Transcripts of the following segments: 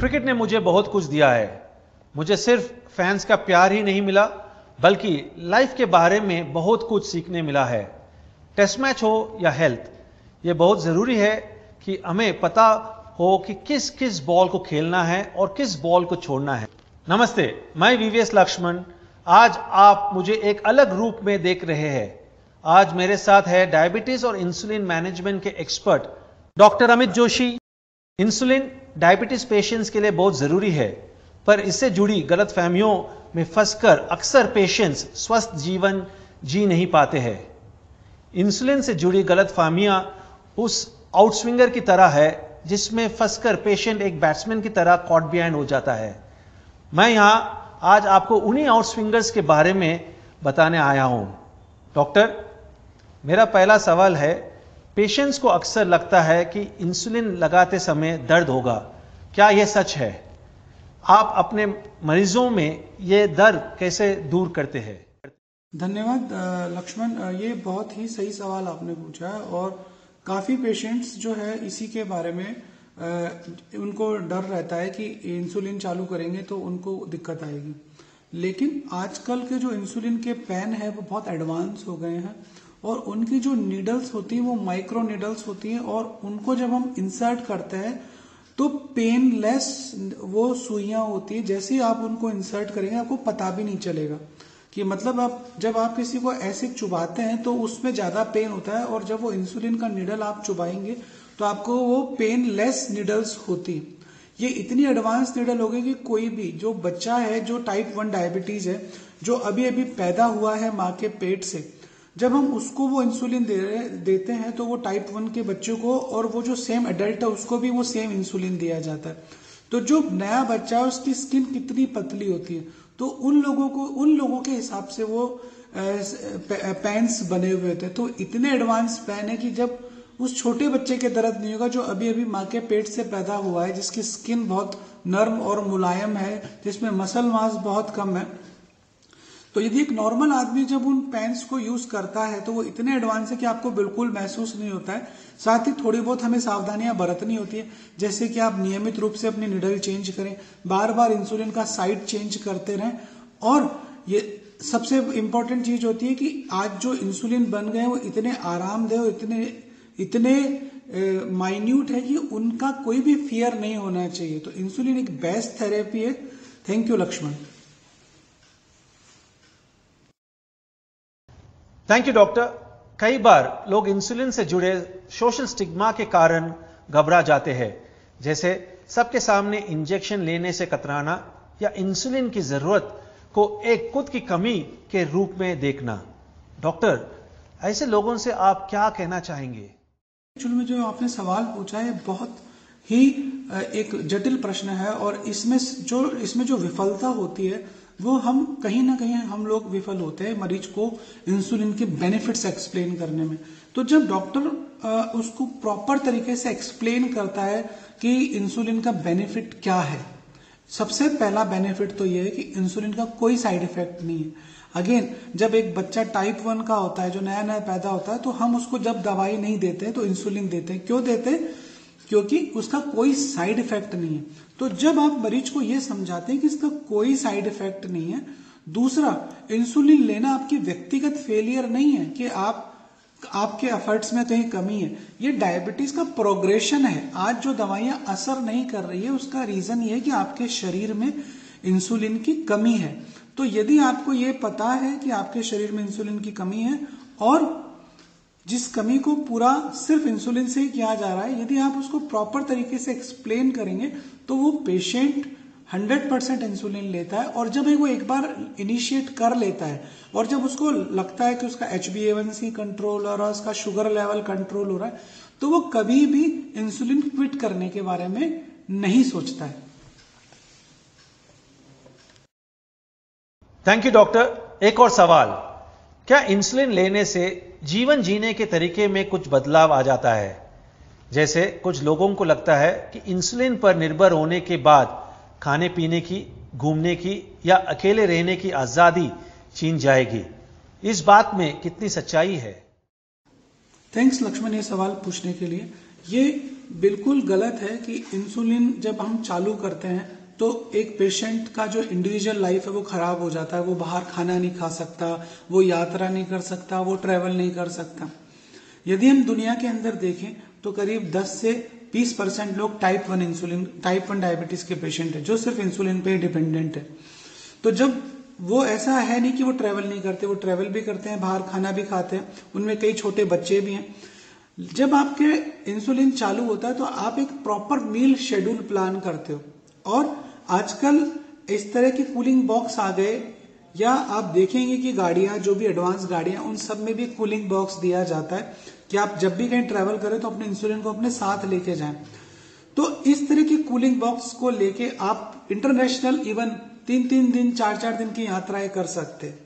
Cricket ने मुझे बहुत कुछ दिया है। मुझे सिर्फ फैंस का प्यार ही नहीं मिला, बल्कि लाइफ के बारे में बहुत कुछ सीखने मिला है। टेस्ट मैच हो या हेल्थ, ये बहुत ज़रूरी है कि हमें पता हो कि किस किस बॉल को खेलना है और किस बॉल को छोड़ना है। नमस्ते, मैं वीवीएस लक्ष्मण। आज आप मुझे एक अलग रूप में देख रहे हैं। आज मेरे साथ है डायबिटीज और इंसुलिन मैनेजमेंट के expert doctor Amit Joshi. Insulin diabetes patients के लिए बहुत ज़रूरी है, पर इससे जुड़ी गलतफहमियों में फंसकर अक्सर पेशेंट्स स्वस्थ जीवन जी नहीं पाते हैं। इंसुलिन से जुड़ी गलतफहमियां उस आउटस्विंगर की तरह है जिसमें फंसकर पेशेंट एक बैट्समैन की तरह कॉट बिहाइंड हो जाता है। मैं यहां आज आपको उन्हीं आउटस्विंगर्स के बारे में बताने आया हूं। डॉक्टर, मेरा पहला सवाल है, पेशेंट्स को अक्सर लगता है कि इंसुलिन लगाते समय दर्द होगा, क्या यह सच है? आप अपने मरीजों में ये दर्द कैसे दूर करते हैं? धन्यवाद लक्ष्मण, ये बहुत ही सही सवाल आपने पूछा है और काफी पेशेंट्स जो है इसी के बारे में उनको डर रहता है कि इंसुलिन चालू करेंगे तो उनको दिक्कत आएगी। लेकिन आजकल के जो इंसुलिन के पेन है वो बहुत एडवांस हो गए हैं और उनकी जो नीडल्स होती है वो माइक्रो नीडल्स होती है और उनको जब हम इंसर्ट करते हैं तो पेनलेस वो सुइयां होती है। जैसे ही आप उनको इंसर्ट करेंगे आपको पता भी नहीं चलेगा कि मतलब आप जब आप किसी को ऐसे चुबाते हैं तो उसमें ज्यादा पेन होता है और जब वो इंसुलिन का नीडल आप चुबाएंगे तो आपको वो पेनलेस नीडल्स होती है। ये इतनी एडवांस नीडल हो गई कि कोई भी जो बच्चा है जो टाइप 1 डायबिटीज है, जो अभी अभी पैदा हुआ है माँ के पेट से, जब हम उसको वो इंसुलिन देते हैं तो वो टाइप 1 के बच्चों को और वो जो सेम एडल्ट है उसको भी वो सेम इंसुलिन दिया जाता है। तो जो नया बच्चा है उसकी स्किन कितनी पतली होती है, तो उन लोगों के हिसाब से वो पैन्स बने हुए थे। तो इतने एडवांस पैन है कि जब उस छोटे बच्चे के दर्द नहीं होगा जो अभी अभी माँ के पेट से पैदा हुआ है, जिसकी स्किन बहुत नर्म और मुलायम है, जिसमें मसल मास बहुत कम है। तो यदि एक नॉर्मल आदमी जब उन पेन्स को यूज करता है तो वो इतने एडवांस है कि आपको बिल्कुल महसूस नहीं होता है। साथ ही थोड़ी बहुत हमें सावधानियां बरतनी होती है, जैसे कि आप नियमित रूप से अपनी निडल चेंज करें, बार बार इंसुलिन का साइड चेंज करते रहें। और ये सबसे इंपॉर्टेंट चीज होती है कि आज जो इंसुलिन बन गए वो इतने आरामदेह, इतने माइन्यूट है कि उनका कोई भी फियर नहीं होना चाहिए। तो इंसुलिन एक बेस्ट थेरेपी है। Thank you Laxman. Thank you doctor. कई बार लोग इंसुलिन से जुड़े सोशल स्टिग्मा के कारण घबरा जाते हैं, जैसे सबके सामने इंजेक्शन लेने से कतराना या इंसुलिन की जरूरत को एक खुद की कमी के रूप में देखना। डॉक्टर, ऐसे लोगों से आप क्या कहना चाहेंगे? एक्चुअली में जो आपने सवाल पूछा है बहुत ही एक जटिल प्रश्न है और इसमें जो विफलता होती है वो हम कहीं ना कहीं हम लोग विफल होते हैं मरीज को इंसुलिन के बेनिफिट्स एक्सप्लेन करने में। तो जब डॉक्टर उसको प्रॉपर तरीके से एक्सप्लेन करता है कि इंसुलिन का बेनिफिट क्या है, सबसे पहला बेनिफिट तो यह है कि इंसुलिन का कोई साइड इफेक्ट नहीं है। अगेन, जब एक बच्चा टाइप 1 का होता है जो नया नया पैदा होता है तो हम उसको जब दवाई नहीं देते तो इंसुलिन देते हैं। क्यों देते हैं? क्योंकि उसका कोई साइड इफेक्ट नहीं है। तो जब आप मरीज को यह समझाते हैं कि इसका कोई साइड इफेक्ट नहीं है, दूसरा, इंसुलिन लेना आपकी व्यक्तिगत फेलियर नहीं है कि आपके एफर्ट्स में कहीं कमी है, ये डायबिटीज का प्रोग्रेशन है। आज जो दवाइयां असर नहीं कर रही है उसका रीजन ये है कि आपके शरीर में इंसुलिन की कमी है। तो यदि आपको ये पता है कि आपके शरीर में इंसुलिन की कमी है और जिस कमी को पूरा सिर्फ इंसुलिन से ही किया जा रहा है, यदि आप उसको प्रॉपर तरीके से एक्सप्लेन करेंगे तो वो पेशेंट 100% इंसुलिन लेता है। और जब वो एक बार इनिशिएट कर लेता है और जब उसको लगता है कि उसका HbA1c कंट्रोल और उसका शुगर लेवल कंट्रोल हो रहा है तो वो कभी भी इंसुलिन क्विट करने के बारे में नहीं सोचता है। Thank you doctor. एक और सवाल, क्या इंसुलिन लेने से जीवन जीने के तरीके में कुछ बदलाव आ जाता है? जैसे कुछ लोगों को लगता है कि इंसुलिन पर निर्भर होने के बाद खाने पीने की, घूमने की या अकेले रहने की आजादी छीन जाएगी। इस बात में कितनी सच्चाई है? थैंक्स लक्ष्मण ये सवाल पूछने के लिए। ये बिल्कुल गलत है कि इंसुलिन जब हम चालू करते हैं तो एक पेशेंट का जो इंडिविजुअल लाइफ है वो खराब हो जाता है। वो बाहर खाना नहीं खा सकता, वो यात्रा नहीं कर सकता, वो ट्रैवल नहीं कर सकता। यदि हम दुनिया के अंदर देखें तो करीब 10 से 20% लोग टाइप 1 डायबिटीज के पेशेंट है जो सिर्फ इंसुलिन पे डिपेंडेंट है। तो जब वो ऐसा है नहीं कि वो ट्रैवल नहीं करते, वो ट्रैवल भी करते हैं, बाहर खाना भी खाते हैं, उनमें कई छोटे बच्चे भी हैं। जब आपके इंसुलिन चालू होता है तो आप एक प्रॉपर मील शेड्यूल प्लान करते हो। और आजकल इस तरह के कूलिंग बॉक्स आ गए, या आप देखेंगे कि गाड़ियां जो भी एडवांस गाड़ियां उन सब में भी कूलिंग बॉक्स दिया जाता है कि आप जब भी कहीं ट्रैवल करें तो अपने इंसुलिन को अपने साथ लेके जाएं। तो इस तरह के कूलिंग बॉक्स को लेके आप इंटरनेशनल इवन 3-3 दिन 4-4 दिन की यात्राएं कर सकते हैं,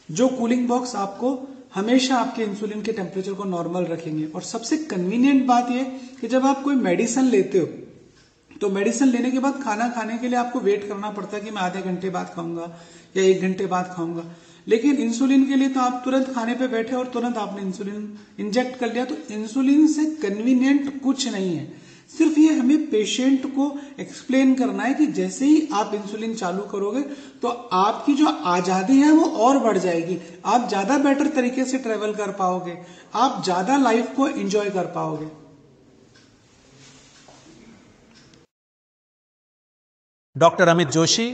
जो कूलिंग बॉक्स आपको हमेशा आपके इंसुलिन के टेम्परेचर को नॉर्मल रखेंगे। और सबसे कन्वीनियंट बात यह कि जब आप कोई मेडिसिन लेते हो तो मेडिसिन लेने के बाद खाना खाने के लिए आपको वेट करना पड़ता है कि मैं आधे घंटे बाद खाऊंगा या 1 घंटे बाद खाऊंगा। लेकिन इंसुलिन के लिए तो आप तुरंत खाने पे बैठे और तुरंत आपने इंसुलिन इंजेक्ट कर लिया। तो इंसुलिन से कन्वीनियंट कुछ नहीं है। सिर्फ ये हमें पेशेंट को एक्सप्लेन करना है कि जैसे ही आप इंसुलिन चालू करोगे तो आपकी जो आजादी है वो और बढ़ जाएगी, आप ज्यादा बेटर तरीके से ट्रेवल कर पाओगे, आप ज्यादा लाइफ को एंजॉय कर पाओगे। Doctor Amit Joshi,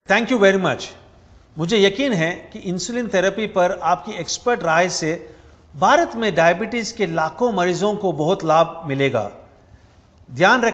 thank you very much. मुझे यकीन है कि इंसुलिन थेरेपी पर आपकी एक्सपर्ट राय से भारत में डायबिटीज के लाखों मरीजों को बहुत लाभ मिलेगा। ध्यान रखें।